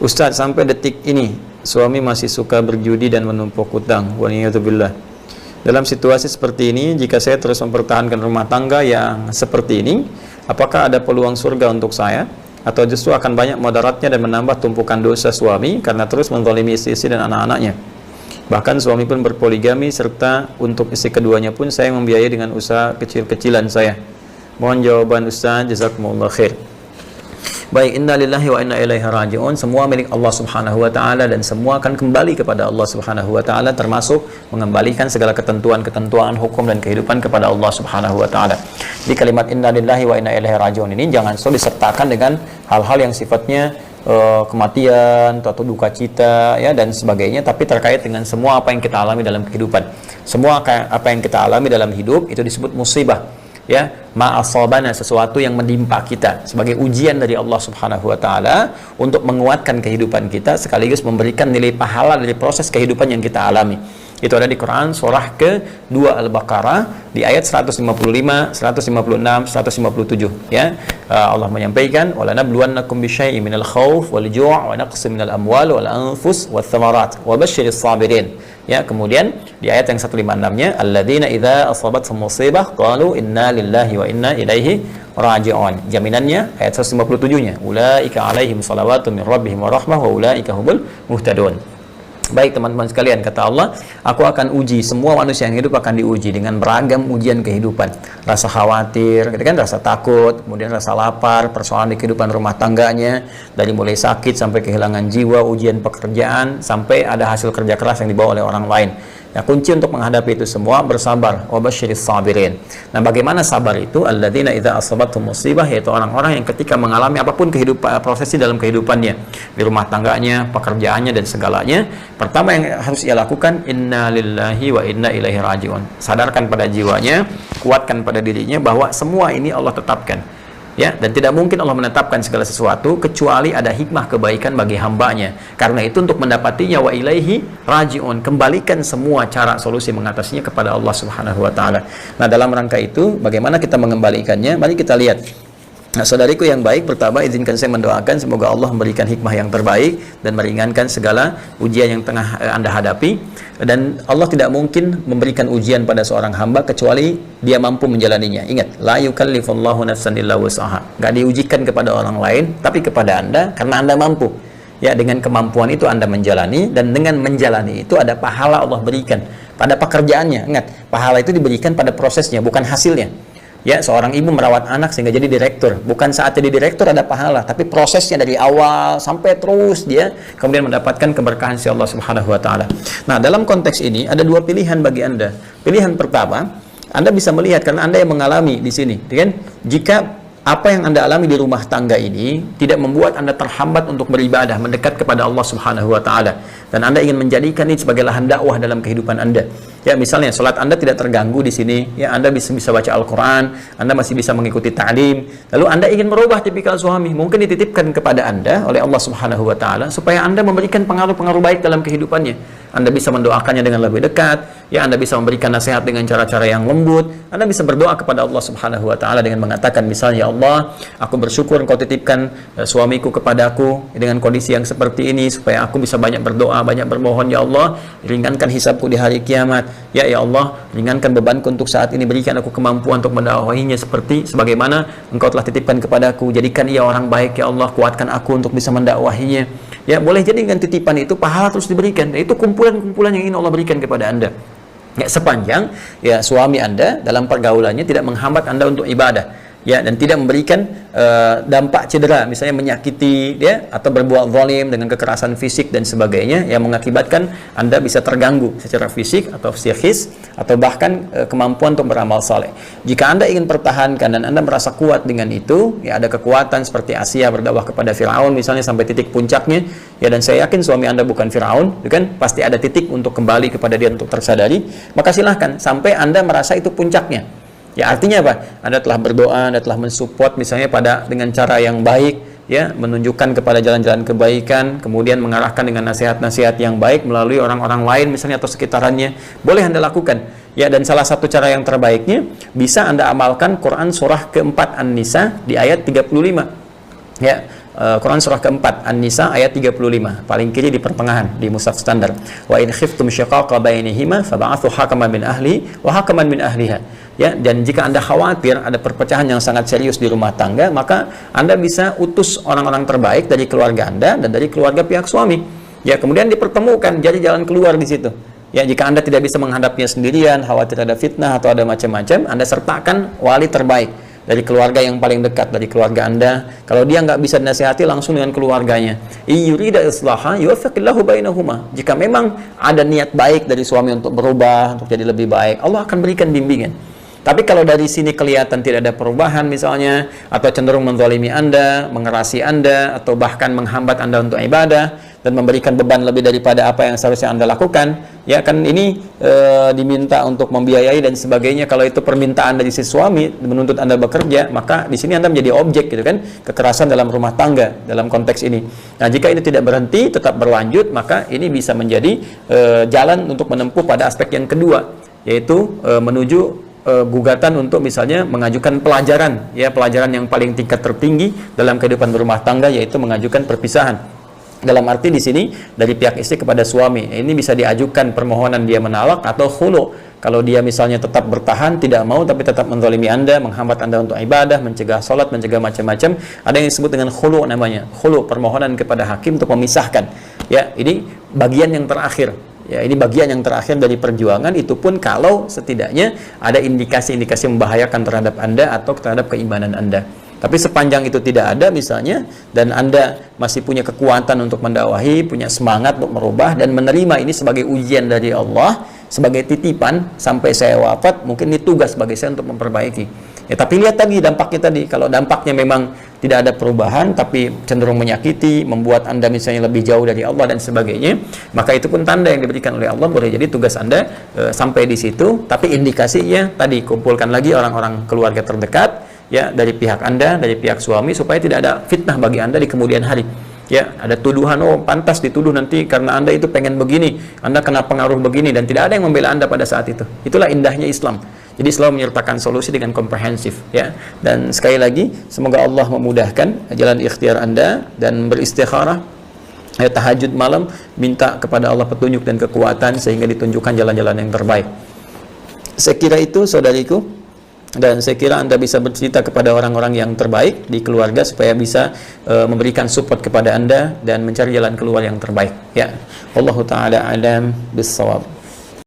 Ustaz, sampai detik ini suami masih suka berjudi dan menumpuk hutang. Waliyadzubillah. Dalam situasi seperti ini, jika saya terus mempertahankan rumah tangga yang seperti ini, apakah ada peluang surga untuk saya? Atau justru akan banyak mudaratnya dan menambah tumpukan dosa suami karena terus menzalimi istri-istri dan anak-anaknya? Bahkan suami pun berpoligami, serta untuk istri keduanya pun saya membiayai dengan usaha kecil-kecilan saya. Mohon jawaban Ustaz, jazakumullah khair. Baik, inna lillahi wa inna ilaihi raji'un. Semua milik Allah subhanahu wa ta'ala dan semua akan kembali kepada Allah subhanahu wa ta'ala, termasuk mengembalikan segala ketentuan-ketentuan hukum dan kehidupan kepada Allah subhanahu wa ta'ala. Di kalimat inna lillahi wa inna ilaihi raji'un ini jangan selalu disertakan dengan hal-hal yang sifatnya kematian atau duka cita ya dan sebagainya, tapi terkait dengan semua apa yang kita alami dalam kehidupan. Semua apa yang kita alami dalam hidup itu disebut musibah, ya, ma'asabana, sesuatu yang menimpa kita sebagai ujian dari Allah subhanahu wa ta'ala untuk menguatkan kehidupan kita sekaligus memberikan nilai pahala dari proses kehidupan yang kita alami. Itu ada di Quran surah ke-2 Al-Baqarah di ayat 155, 156, 157 ya. Allah menyampaikan wala nabluwannakum bisyai'in minal khauf wal ju' wa naqsin minal amwal wal anfus wath thamarat wa basyiris sabirin. Ya, kemudian di ayat yang 156-nya alladzina idza asabathum musibah qalu inna lillahi wa inna ilaihi raji'un. Jaminannya ayat 157-nya ulaika alaihim salawatun min rabbihim wa rahmah wa ulaika humul muhtadun. Baik teman-teman sekalian, kata Allah, aku akan uji, semua manusia yang hidup akan diuji dengan beragam ujian kehidupan. Rasa khawatir, gitu kan, rasa takut, kemudian rasa lapar, persoalan di kehidupan rumah tangganya, dari mulai sakit sampai kehilangan jiwa, ujian pekerjaan, sampai ada hasil kerja keras yang dibawa oleh orang lain. Ya, kunci untuk menghadapi itu semua bersabar. Wa basyiris sabirin. Nah, bagaimana sabar itu? Alladzina idza asabathum musibah, yaitu orang-orang yang ketika mengalami apapun kehidupan, prosesi dalam kehidupannya, di rumah tangganya, pekerjaannya dan segalanya, pertama yang harus ia lakukan inna lillahi wa inna ilaihi raji'un. Sadarkan pada jiwanya, kuatkan pada dirinya bahwa semua ini Allah tetapkan. Ya, dan tidak mungkin Allah menetapkan segala sesuatu kecuali ada hikmah kebaikan bagi hambanya. Karena itu untuk mendapatinya wa ilaihi raji'un, kembalikan semua cara solusi mengatasinya kepada Allah subhanahu wa ta'ala. Nah, dalam rangka itu bagaimana kita mengembalikannya? Mari kita lihat. Nah, saudariku yang baik, pertama izinkan saya mendoakan semoga Allah memberikan hikmah yang terbaik dan meringankan segala ujian yang tengah Anda hadapi. Dan Allah tidak mungkin memberikan ujian pada seorang hamba kecuali dia mampu menjalaninya. Ingat, la yukallifullahu nafsan illa wus'aha. Enggak diujikan kepada orang lain, tapi kepada Anda karena Anda mampu. Ya, dengan kemampuan itu Anda menjalani, dan dengan menjalani itu ada pahala Allah berikan pada pekerjaannya. Ingat, pahala itu diberikan pada prosesnya, bukan hasilnya. Ya, seorang ibu merawat anak sehingga jadi direktur, bukan saat jadi direktur ada pahala, tapi prosesnya dari awal sampai terus dia kemudian mendapatkan keberkahan si Allah subhanahu wa ta'ala. Nah, dalam konteks ini ada dua pilihan bagi Anda. Pilihan pertama, Anda bisa melihat karena Anda yang mengalami di sini, kan? Jika apa yang Anda alami di rumah tangga ini tidak membuat Anda terhambat untuk beribadah, mendekat kepada Allah subhanahu wa ta'ala, dan Anda ingin menjadikan ini sebagai lahan dakwah dalam kehidupan Anda. Ya, misalnya salat Anda tidak terganggu di sini, ya, Anda bisa baca Al-Quran, Anda masih bisa mengikuti ta'lim, lalu Anda ingin merubah tipikal suami, mungkin dititipkan kepada Anda oleh Allah subhanahu wa ta'ala supaya Anda memberikan pengaruh-pengaruh baik dalam kehidupannya. Anda bisa mendoakannya dengan lebih dekat, ya, Anda bisa memberikan nasihat dengan cara-cara yang lembut, Anda bisa berdoa kepada Allah subhanahu wa ta'ala dengan mengatakan misalnya, ya Allah, aku bersyukur Engkau titipkan suamiku kepadaku dengan kondisi yang seperti ini, supaya aku bisa banyak berdoa, banyak bermohon, ya Allah, ringankan hisabku di hari kiamat, ya Allah, ringankan bebanku untuk saat ini, berikan aku kemampuan untuk mendakwahinya sebagaimana Engkau telah titipkan kepadaku, jadikan ia orang baik, ya Allah, kuatkan aku untuk bisa mendakwahinya. Ya, boleh jadi dengan titipan itu pahala terus diberikan. Itu kumpulan-kumpulan yang ingin Allah berikan kepada Anda. Ya, sepanjang ya suami Anda dalam pergaulannya tidak menghambat Anda untuk ibadah. Ya, dan tidak memberikan dampak cedera, misalnya menyakiti ya, atau berbuat zalim dengan kekerasan fisik dan sebagainya yang mengakibatkan Anda bisa terganggu secara fisik atau psikis atau bahkan kemampuan untuk beramal saleh. Jika Anda ingin pertahankan dan Anda merasa kuat dengan itu, ya, ada kekuatan seperti Asia berdakwah kepada Firaun misalnya sampai titik puncaknya, ya, dan saya yakin suami Anda bukan Firaun, kan? Pasti ada titik untuk kembali kepada dia untuk tersadari, maka silahkan sampai Anda merasa itu puncaknya. Ya, artinya apa? Anda telah berdoa, Anda telah mensupport misalnya dengan cara yang baik, ya, menunjukkan kepada jalan-jalan kebaikan, kemudian mengarahkan dengan nasihat-nasihat yang baik melalui orang-orang lain misalnya atau sekitarannya. Boleh Anda lakukan. Ya, dan salah satu cara yang terbaiknya bisa Anda amalkan Quran surah keempat An-Nisa di ayat 35. Ya, Quran surah keempat An-Nisa ayat 35, paling kiri di pertengahan di mushaf standar. Wa in khiftum syiqaqa bainihima fab'athu hakaman min ahli wa hakaman min ahliha. Ya, dan jika Anda khawatir ada perpecahan yang sangat serius di rumah tangga, maka Anda bisa utus orang-orang terbaik dari keluarga Anda dan dari keluarga pihak suami. Ya, kemudian dipertemukan, jadi jalan keluar di situ. Ya, jika Anda tidak bisa menghadapnya sendirian, khawatir ada fitnah atau ada macam-macam, Anda sertakan wali terbaik dari keluarga yang paling dekat dari keluarga Anda. Kalau dia nggak bisa dinasihati, langsung dengan keluarganya. Yurida islaha yuwaffiqillahu bainahuma. Jika memang ada niat baik dari suami untuk berubah, untuk jadi lebih baik, Allah akan berikan bimbingan. Tapi kalau dari sini kelihatan tidak ada perubahan misalnya, atau cenderung menzalimi Anda, mengerasi Anda, atau bahkan menghambat Anda untuk ibadah dan memberikan beban lebih daripada apa yang seharusnya Anda lakukan, ya kan ini diminta untuk membiayai dan sebagainya. Kalau itu permintaan dari si suami menuntut Anda bekerja, maka di sini Anda menjadi objek gitu kan, kekerasan dalam rumah tangga dalam konteks ini. Nah, jika ini tidak berhenti, tetap berlanjut, maka ini bisa menjadi jalan untuk menempuh pada aspek yang kedua, yaitu menuju gugatan untuk misalnya mengajukan pelajaran, ya pelajaran yang paling tingkat tertinggi dalam kehidupan berumah tangga, yaitu mengajukan perpisahan. Dalam arti di sini dari pihak istri kepada suami, ini bisa diajukan permohonan dia menalak atau khulu. Kalau dia misalnya tetap bertahan, tidak mau tapi tetap menzalimi Anda, menghambat Anda untuk ibadah, mencegah sholat, mencegah macam-macam, ada yang disebut dengan khulu namanya. Khulu, permohonan kepada hakim untuk memisahkan. Ya, ini bagian yang terakhir. Ya, ini bagian yang terakhir dari perjuangan, itu pun kalau setidaknya ada indikasi-indikasi membahayakan terhadap Anda atau terhadap keimanan Anda. Tapi sepanjang itu tidak ada misalnya, dan Anda masih punya kekuatan untuk mendakwahi, punya semangat untuk merubah dan menerima ini sebagai ujian dari Allah, sebagai titipan sampai saya wafat, mungkin ini tugas bagi saya untuk memperbaiki. Ya, tapi lihat tadi dampaknya tadi. Kalau dampaknya memang tidak ada perubahan tapi cenderung menyakiti, membuat Anda misalnya lebih jauh dari Allah dan sebagainya, maka itu pun tanda yang diberikan oleh Allah. Boleh jadi tugas Anda sampai di situ, tapi indikasinya tadi kumpulkan lagi orang-orang keluarga terdekat, ya, dari pihak Anda, dari pihak suami, supaya tidak ada fitnah bagi Anda di kemudian hari. Ya, ada tuduhan, oh pantas dituduh nanti karena Anda itu pengen begini, Anda kena pengaruh begini, dan tidak ada yang membela Anda pada saat itu. Itulah indahnya Islam. Jadi selalu menyertakan solusi dengan komprehensif, ya. Dan sekali lagi, semoga Allah memudahkan jalan ikhtiar Anda dan beristikharah, ya, tahajud malam, minta kepada Allah petunjuk dan kekuatan sehingga ditunjukkan jalan-jalan yang terbaik. Saya kira itu, saudariku. Dan saya kira Anda bisa bercerita kepada orang-orang yang terbaik di keluarga supaya bisa memberikan support kepada Anda dan mencari jalan keluar yang terbaik. Ya, Wallahu taala alam bissawab.